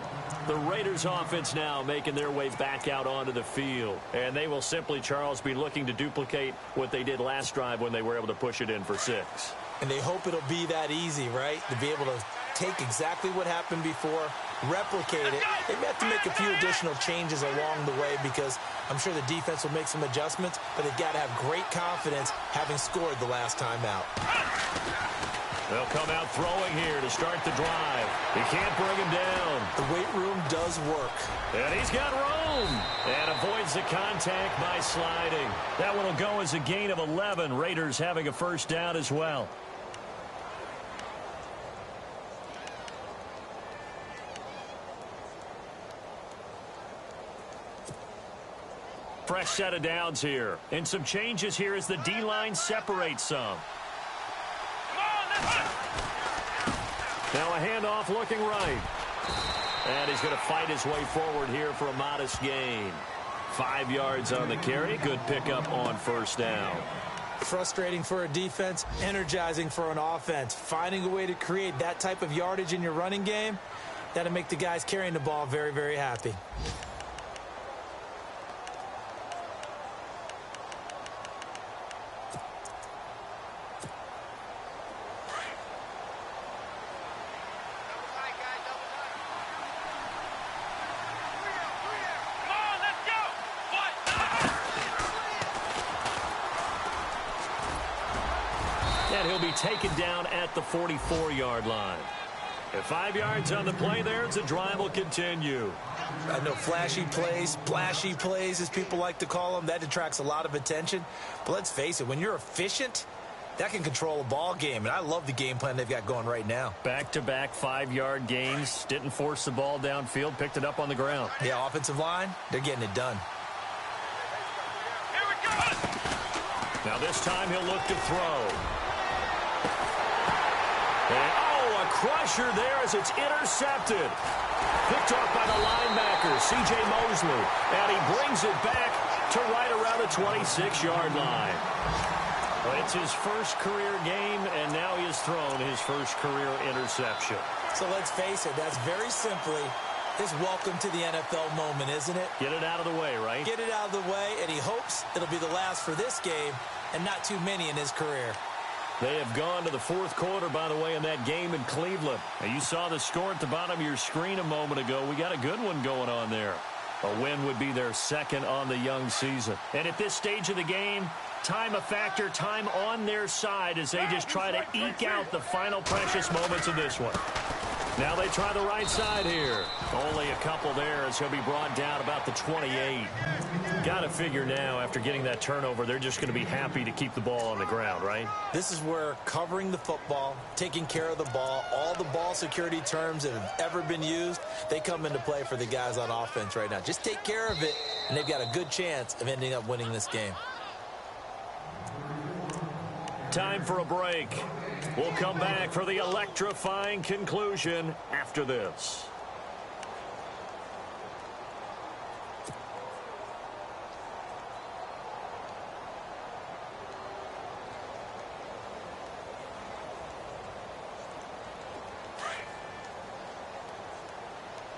The Raiders offense now making their way back out onto the field. And they will simply, Charles, be looking to duplicate what they did last drive when they were able to push it in for 6. And they hope it'll be that easy, right? To be able to take exactly what happened before, replicate it. They may have to make a few additional changes along the way because I'm sure the defense will make some adjustments, but they've got to have great confidence having scored the last time out. They'll come out throwing here to start the drive. He can't bring him down. The weight room does work. And he's got room. And avoids the contact by sliding. That one will go as a gain of 11. Raiders having a first down as well. Fresh set of downs here. And some changes here as the D-line separates some. Now a handoff looking right. And he's going to fight his way forward here for a modest gain. 5 yards on the carry. Good pickup on first down. Frustrating for a defense, energizing for an offense. Finding a way to create that type of yardage in your running game, that'll make the guys carrying the ball very, very happy. And he'll be taken down at the 44-yard line. And 5 yards on the play there as the drive will continue. I know flashy plays, splashy plays, as people like to call them, that attracts a lot of attention. But let's face it, when you're efficient, that can control a ball game. And I love the game plan they've got going right now. Back-to-back 5-yard gains. Didn't force the ball downfield. Picked it up on the ground. Yeah, offensive line, they're getting it done. Here we go. Now this time he'll look to throw. And, a crusher there as it's intercepted. Picked off by the linebacker, C.J. Mosley. And he brings it back to right around the 26-yard line. Well, it's his first career game, and now he has thrown his first career interception. So let's face it, that's very simply his welcome to the NFL moment, isn't it? Get it out of the way, right? Get it out of the way, and he hopes it'll be the last for this game and not too many in his career. They have gone to the fourth quarter, by the way, in that game in Cleveland. Now, you saw the score at the bottom of your screen a moment ago. We got a good one going on there. A win would be their second on the young season. And at this stage of the game, time a factor, time on their side as they just try to eke out the final precious moments of this one. Now they try the right side here. Only a couple there as he'll be brought down about the 28. Got to figure now, after getting that turnover, they're just going to be happy to keep the ball on the ground, right? This is where covering the football, taking care of the ball, all the ball security terms that have ever been used, they come into play for the guys on offense right now. Just take care of it, and they've got a good chance of ending up winning this game. Time for a break. We'll come back for the electrifying conclusion after this.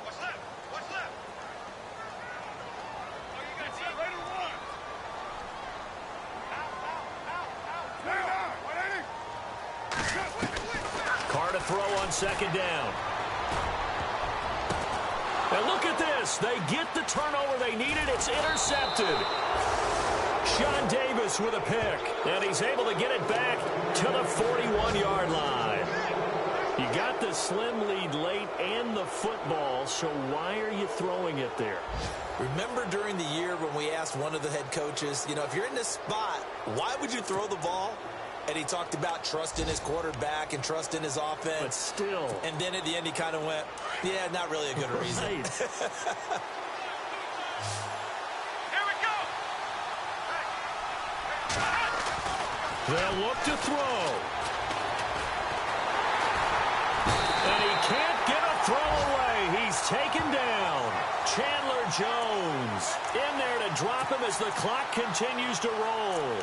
What's left? What's left? Oh, you got set. Ready to run. Carr to throw on second down. And look at this. They get the turnover they needed. It's intercepted. Sean Davis with a pick. And he's able to get it back to the 41-yard line. You got the slim lead late and the football, so why are you throwing it there? Remember during the year when we asked one of the head coaches, if you're in this spot, why would you throw the ball? And he talked about trust in his quarterback and trust in his offense. But still. And then at the end he kind of went, yeah, not really a good reason. Here we go. They'll look to throw. And he can't get a throw away. He's taken down. Chandler Jones in there to drop him as the clock continues to roll.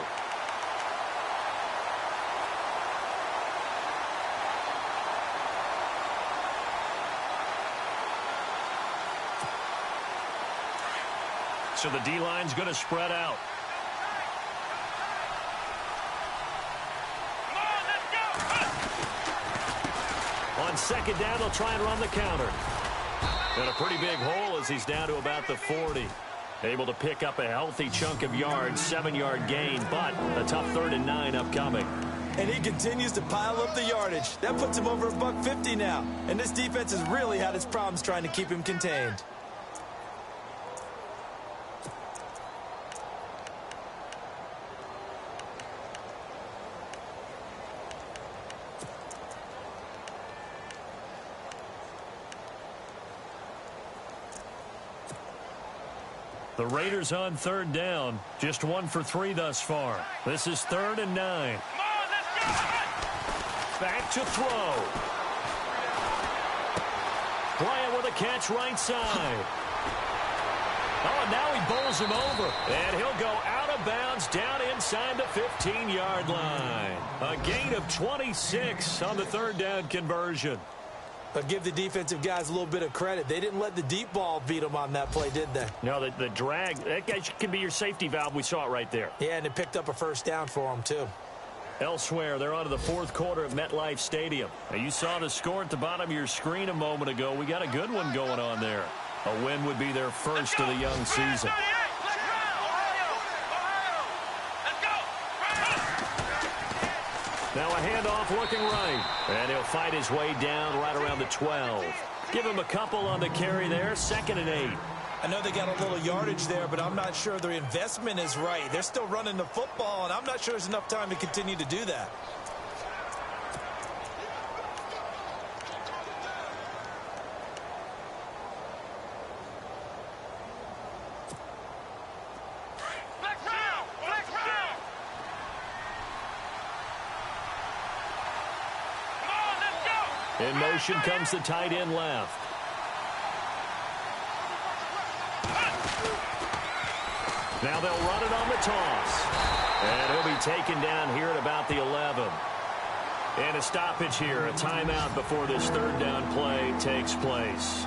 So the D-line's going to spread out. Come on, let's go. On second down, they'll try and run the counter. And a pretty big hole as he's down to about the 40. Able to pick up a healthy chunk of yards, 7-yard gain, but a tough 3rd and 9 upcoming. And he continues to pile up the yardage. That puts him over $150 now. And this defense has really had its problems trying to keep him contained. The Raiders on 3rd down. Just 1 for 3 thus far. This is 3rd and 9. Come on, let's go. Back to throw. Bryant with a catch right side. Oh, and now he bowls him over. And he'll go out of bounds down inside the 15-yard line. A gain of 26 on the 3rd down conversion. But give the defensive guys a little bit of credit. They didn't let the deep ball beat them on that play, did they? No, the drag, that guy can be your safety valve. We saw it right there. Yeah, and it picked up a first down for them, too. Elsewhere, they're on to the 4th quarter at MetLife Stadium. Now, you saw the score at the bottom of your screen a moment ago. We got a good one going on there. A win would be their first of the young season. Now a handoff looking right. And he'll fight his way down right around the 12. Give him a couple on the carry there. 2nd and 8. I know they got a little yardage there, but I'm not sure their investment is right. They're still running the football, and I'm not sure there's enough time to continue to do that. In motion comes the tight end left. Now they'll run it on the toss. And he'll be taken down here at about the 11. And a stoppage here, a timeout before this 3rd down play takes place.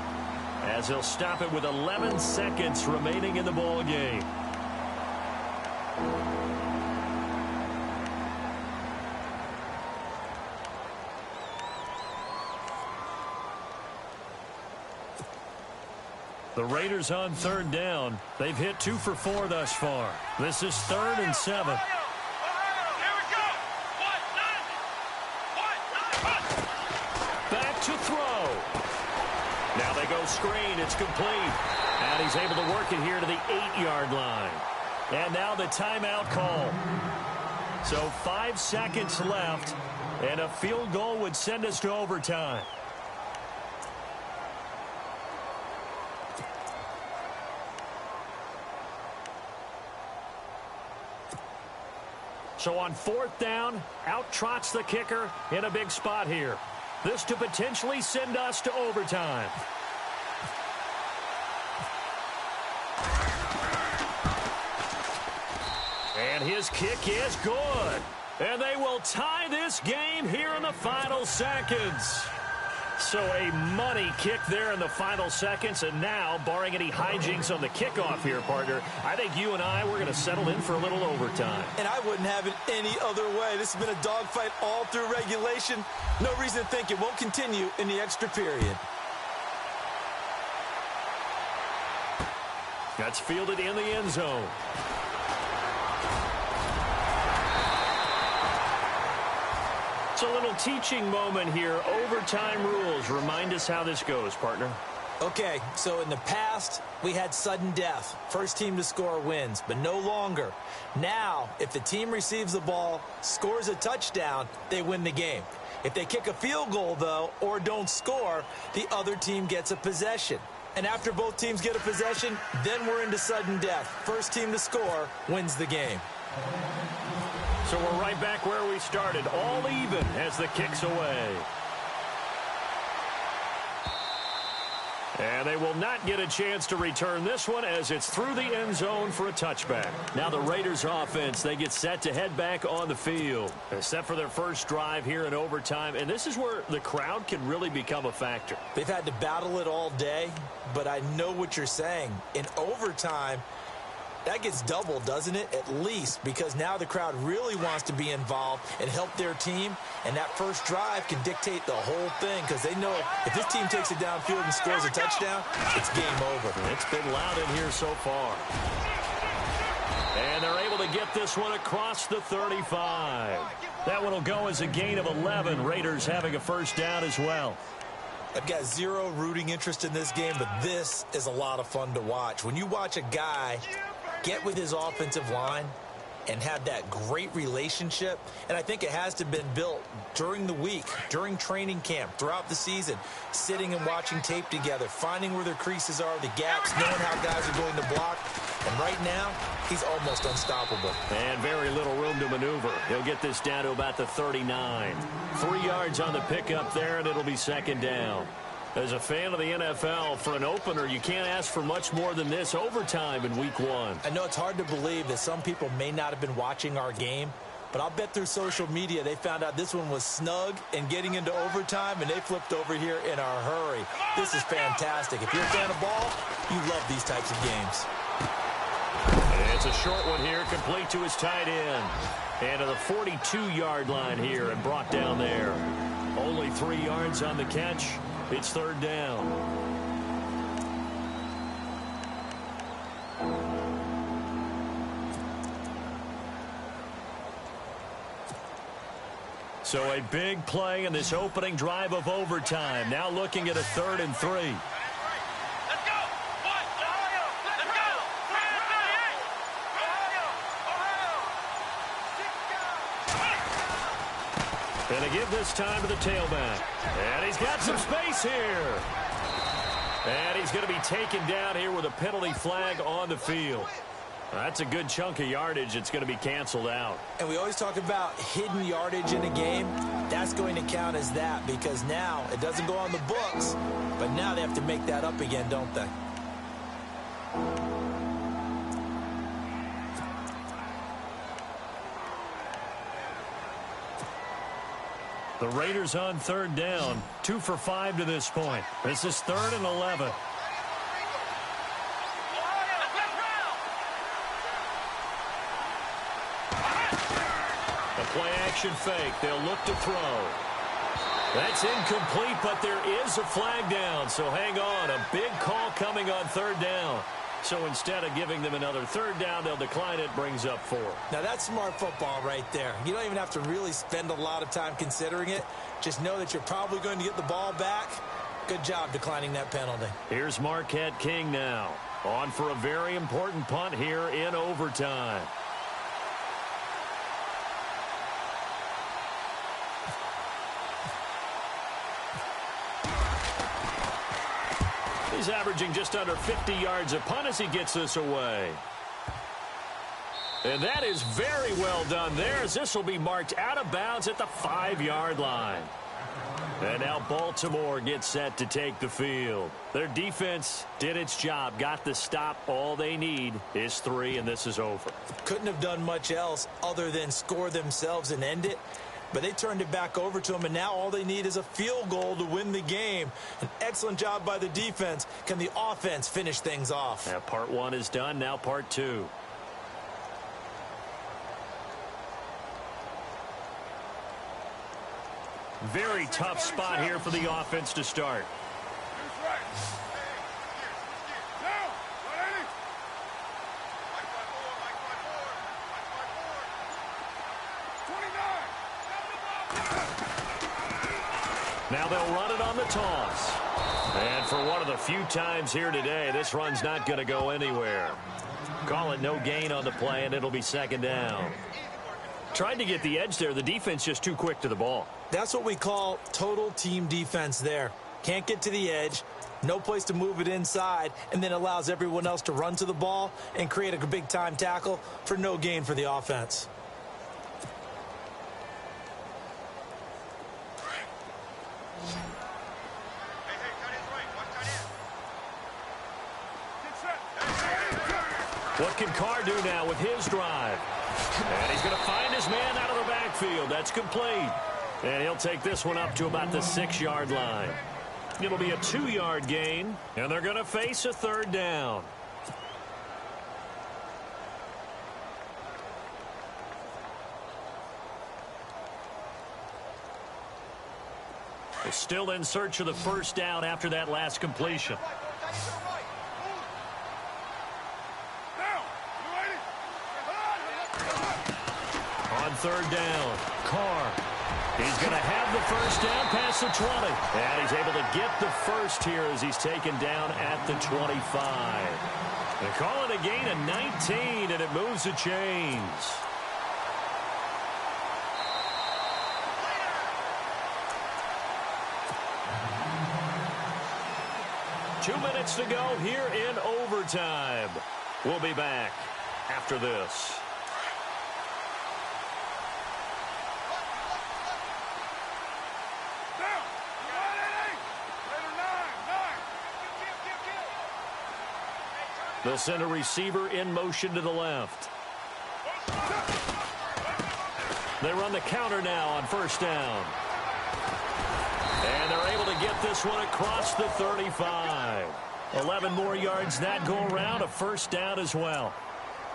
As they'll stop it with 11 seconds remaining in the ball game. The Raiders on 3rd down. They've hit 2 for 4 thus far. This is 3rd and 7. Back to throw. Now they go screen. It's complete. And he's able to work it here to the 8-yard line. And now the timeout call. So 5 seconds left. And a field goal would send us to overtime. So on 4th down, out trots the kicker in a big spot here. This to potentially send us to overtime. And his kick is good. And they will tie this game here in the final seconds. So a money kick there in the final seconds. And now, barring any hijinks on the kickoff here, partner, I think you and I, we're going to settle in for a little overtime. And I wouldn't have it any other way. This has been a dogfight all through regulation. No reason to think it won't continue in the extra period. That's fielded in the end zone. It's a little teaching moment here. Overtime rules. Remind us how this goes, partner. Okay, so in the past, we had sudden death. First team to score wins, but no longer. Now, if the team receives the ball, scores a touchdown, they win the game. If they kick a field goal, though, or don't score, the other team gets a possession. And after both teams get a possession, then we're into sudden death. First team to score wins the game. So we're right back where we started, all even as the kick's away. And they will not get a chance to return this one as it's through the end zone for a touchback. Now the Raiders offense, they get set to head back on the field. They're set for their first drive here in overtime, and this is where the crowd can really become a factor. They've had to battle it all day, but I know what you're saying. In overtime, that gets doubled, doesn't it? At least, because now the crowd really wants to be involved and help their team, and that first drive can dictate the whole thing because they know if this team takes it downfield and scores a touchdown, it's game over. It's been loud in here so far. And they're able to get this one across the 35. That one will go as a gain of 11. Raiders having a first down as well. I've got zero rooting interest in this game, but this is a lot of fun to watch. When you watch a guy get with his offensive line and have that great relationship, and I think it has to have been built during the week, during training camp, throughout the season, sitting and watching tape together, finding where their creases are, the gaps, knowing how guys are going to block. And right now, he's almost unstoppable. And very little room to maneuver. He'll get this down to about the 39. 3 yards on the pickup there, and it'll be second down. As a fan of the NFL, for an opener, you can't ask for much more than this overtime in week 1. I know it's hard to believe that some people may not have been watching our game, but I'll bet through social media they found out this one was snug and getting into overtime, and they flipped over here in a hurry. This is fantastic. If you're a fan of ball, you love these types of games. It's a short one here, complete to his tight end. And to the 42-yard line here and brought down there. Only 3 yards on the catch. It's third down. So a big play in this opening drive of overtime. Now looking at a 3rd and 3. Let's go! One! Ohio! Let's go! 338! Ohio! Going to give this time to the tailback. And he's got some space here. And he's going to be taken down here with a penalty flag on the field. That's a good chunk of yardage. It's going to be canceled out. And we always talk about hidden yardage in a game. That's going to count as that because now it doesn't go on the books, but now they have to make that up again, don't they? The Raiders on 3rd down. 2 for 5 to this point. This is 3rd and 11. Play action fake. They'll look to throw. That's incomplete, but there is a flag down. So hang on. A big call coming on 3rd down. So instead of giving them another 3rd down, they'll decline it. Brings up 4. Now that's smart football right there. You don't even have to really spend a lot of time considering it. Just know that you're probably going to get the ball back. Good job declining that penalty. Here's Marquette King now. On for a very important punt here in overtime. He's averaging just under 50 yards a punt as he gets this away. And that is very well done there as this will be marked out of bounds at the 5-yard line. And now Baltimore gets set to take the field. Their defense did its job, got the stop. All they need is 3, and this is over. Couldn't have done much else other than score themselves and end it. But they turned it back over to them, and now all they need is a field goal to win the game. An excellent job by the defense. Can the offense finish things off? Yeah, part 1 is done. Now part 2. Very tough spot here for the offense to start. Now they'll run it on the toss. And for one of the few times here today, this run's not going to go anywhere. Call it no gain on the play, and it'll be 2nd down. Tried to get the edge there. The defense just too quick to the ball. That's what we call total team defense there. Can't get to the edge, no place to move it inside, and then allows everyone else to run to the ball and create a big-time tackle for no gain for the offense. What can Carr do now with his drive? And he's going to find his man out of the backfield. That's complete. And he'll take this one up to about the 6-yard line. It'll be a 2-yard gain, and they're going to face a 3rd down. They're still in search of the 1st down after that last completion. On 3rd down, Carr. He's going to have the 1st down past the 20. And he's able to get the 1st here as he's taken down at the 25. They call it a gain of 19, and it moves the chains. Two minutes to go here in overtime. We'll be back after this. They'll send a receiver in motion to the left. They run the counter now on 1st down. And they're able to get this one across the 35. 11 more yards that go around, a 1st down as well.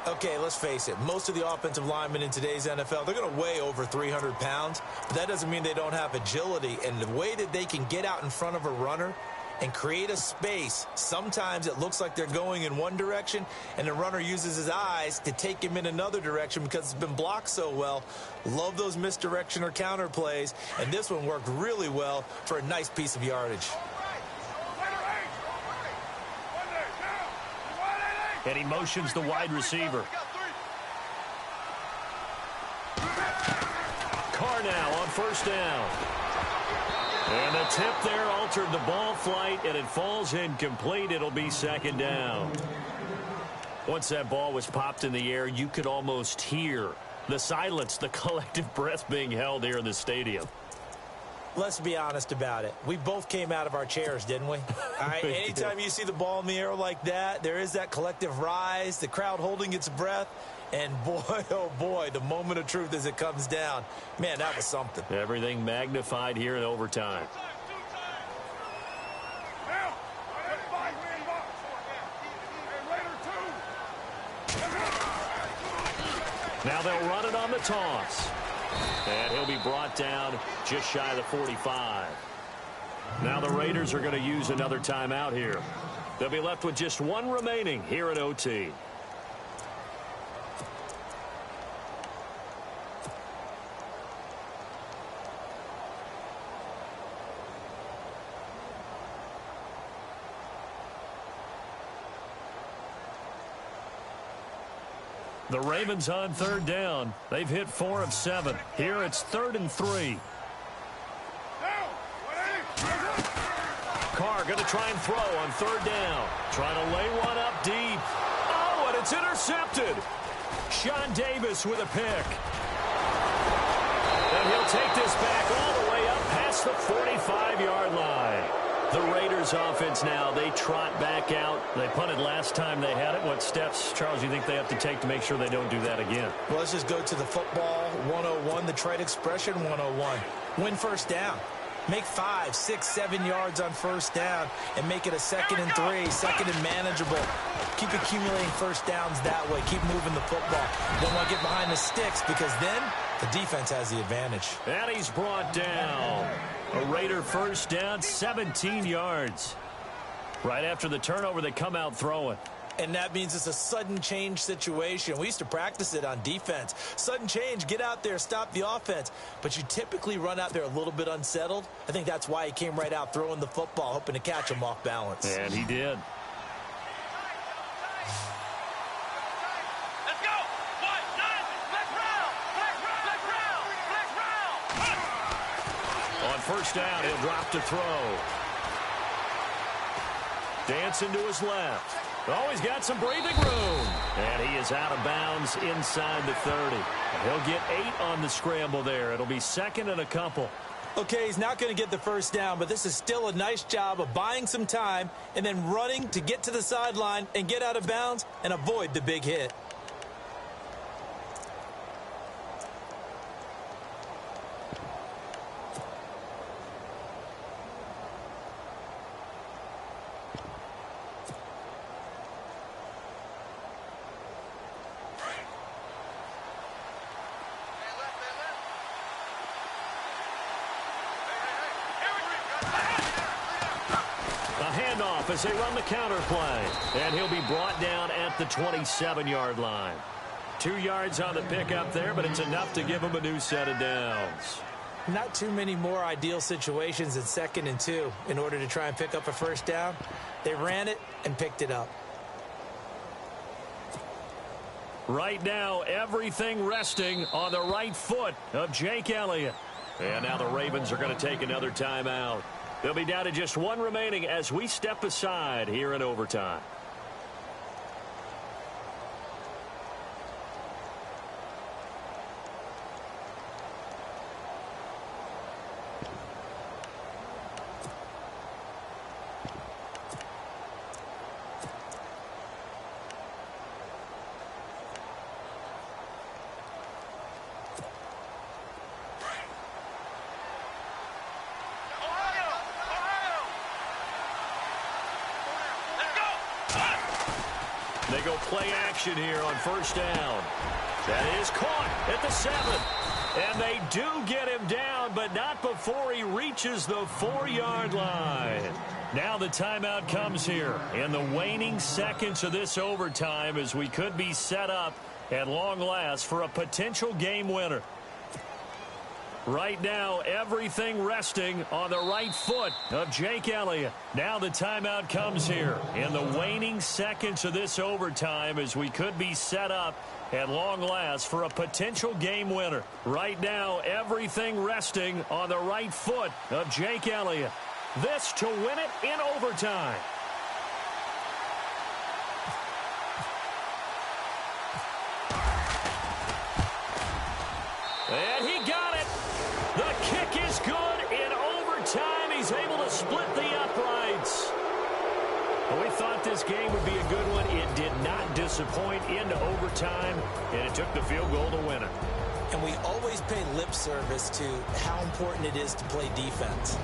Okay, let's face it. Most of the offensive linemen in today's NFL, they're going to weigh over 300 pounds. But that doesn't mean they don't have agility. And the way that they can get out in front of a runner and create a space. Sometimes it looks like they're going in one direction, and the runner uses his eyes to take him in another direction because it's been blocked so well. Love those misdirection or counter plays, and this one worked really well for a nice piece of yardage. And he motions the wide receiver. Carr now on first down. And the tip there altered the ball flight, and it falls incomplete. It'll be second down. Once that ball was popped in the air, you could almost hear the silence, the collective breath being held here in the stadium. Let's be honest about it. We both came out of our chairs, didn't we? All right, anytime you see the ball in the air like that, there is that collective rise, the crowd holding its breath. And boy, oh boy, the moment of truth as it comes down. Man, that was something. Everything magnified here in overtime. Now they'll run it on the toss. And he'll be brought down just shy of the 45. Now the Raiders are going to use another timeout here. They'll be left with just one remaining here at OT. The Ravens on third down. They've hit 4 of 7. Here it's 3rd and 3. Carr going to try and throw on third down. Trying to lay one up deep. Oh, and it's intercepted. Sean Davis with a pick. And he'll take this back all the way up past the 45-yard line. The Raiders offense now, they trot back out. They punted last time they had it. What steps, Charles, do you think they have to take to make sure they don't do that again? Well, let's just go to the football 101, the trade expression 101. Win first down. Make 5, 6, 7 yards on first down and make it a 2nd and 3, second and manageable. Keep accumulating first downs that way. Keep moving the football. Don't want to get behind the sticks because then the defense has the advantage. And he's brought down. A Raider first down, 17 yards. Right after the turnover, they come out throwing. And that means it's a sudden change situation. We used to practice it on defense. Sudden change, get out there, stop the offense. But you typically run out there a little bit unsettled. I think that's why he came right out throwing the football, hoping to catch him off balance. And he did. Let's go. 1, 9, black round, black round. On first down, he'll drop to throw. Dancing to his left. Oh, he's got some breathing room. And he is out of bounds inside the 30. He'll get 8 on the scramble there. It'll be 2nd and a couple. Okay, he's not going to get the first down, but this is still a nice job of buying some time and then running to get to the sideline and get out of bounds and avoid the big hit. As they run the counter play. And he'll be brought down at the 27-yard line. 2 yards on the pickup there, but it's enough to give him a new set of downs. Not too many more ideal situations in 2nd and 2 in order to try and pick up a first down. They ran it and picked it up. Right now, everything resting on the right foot of Jake Elliott. And now the Ravens are going to take another timeout. They'll be down to just 1 remaining as we step aside here in overtime. They go play action here on first down. That is caught at the 7. And they do get him down, but not before he reaches the 4-yard line. Now the timeout comes here in the waning seconds of this overtime as we could be set up at long last for a potential game winner. Right now, everything resting on the right foot of Jake Elliott. Now the timeout comes here in the waning seconds of this overtime as we could be set up at long last for a potential game winner. Right now, everything resting on the right foot of Jake Elliott. This to win it in overtime. And he got it. The kick is good in overtime. He's able to split the uprights. Well, we thought this game would be a good one. It did not disappoint into overtime, and it took the field goal to win it. And we always pay lip service to how important it is to play defense.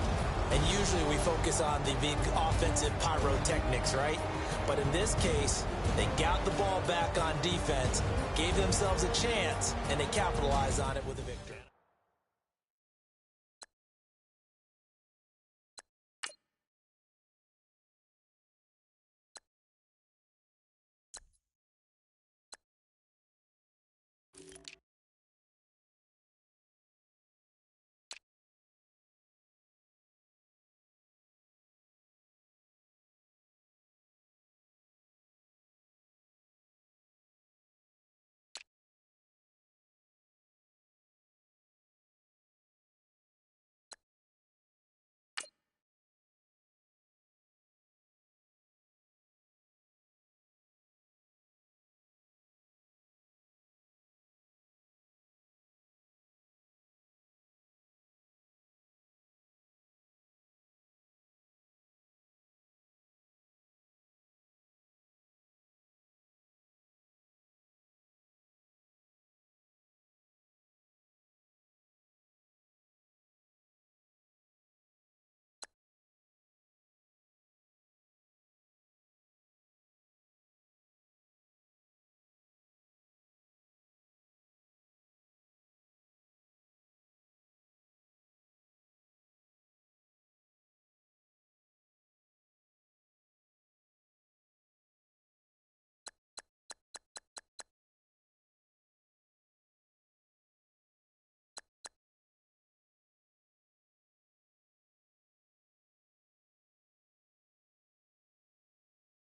And usually we focus on the big offensive pyrotechnics, right? But in this case, they got the ball back on defense, gave themselves a chance, and they capitalized on it with a victory.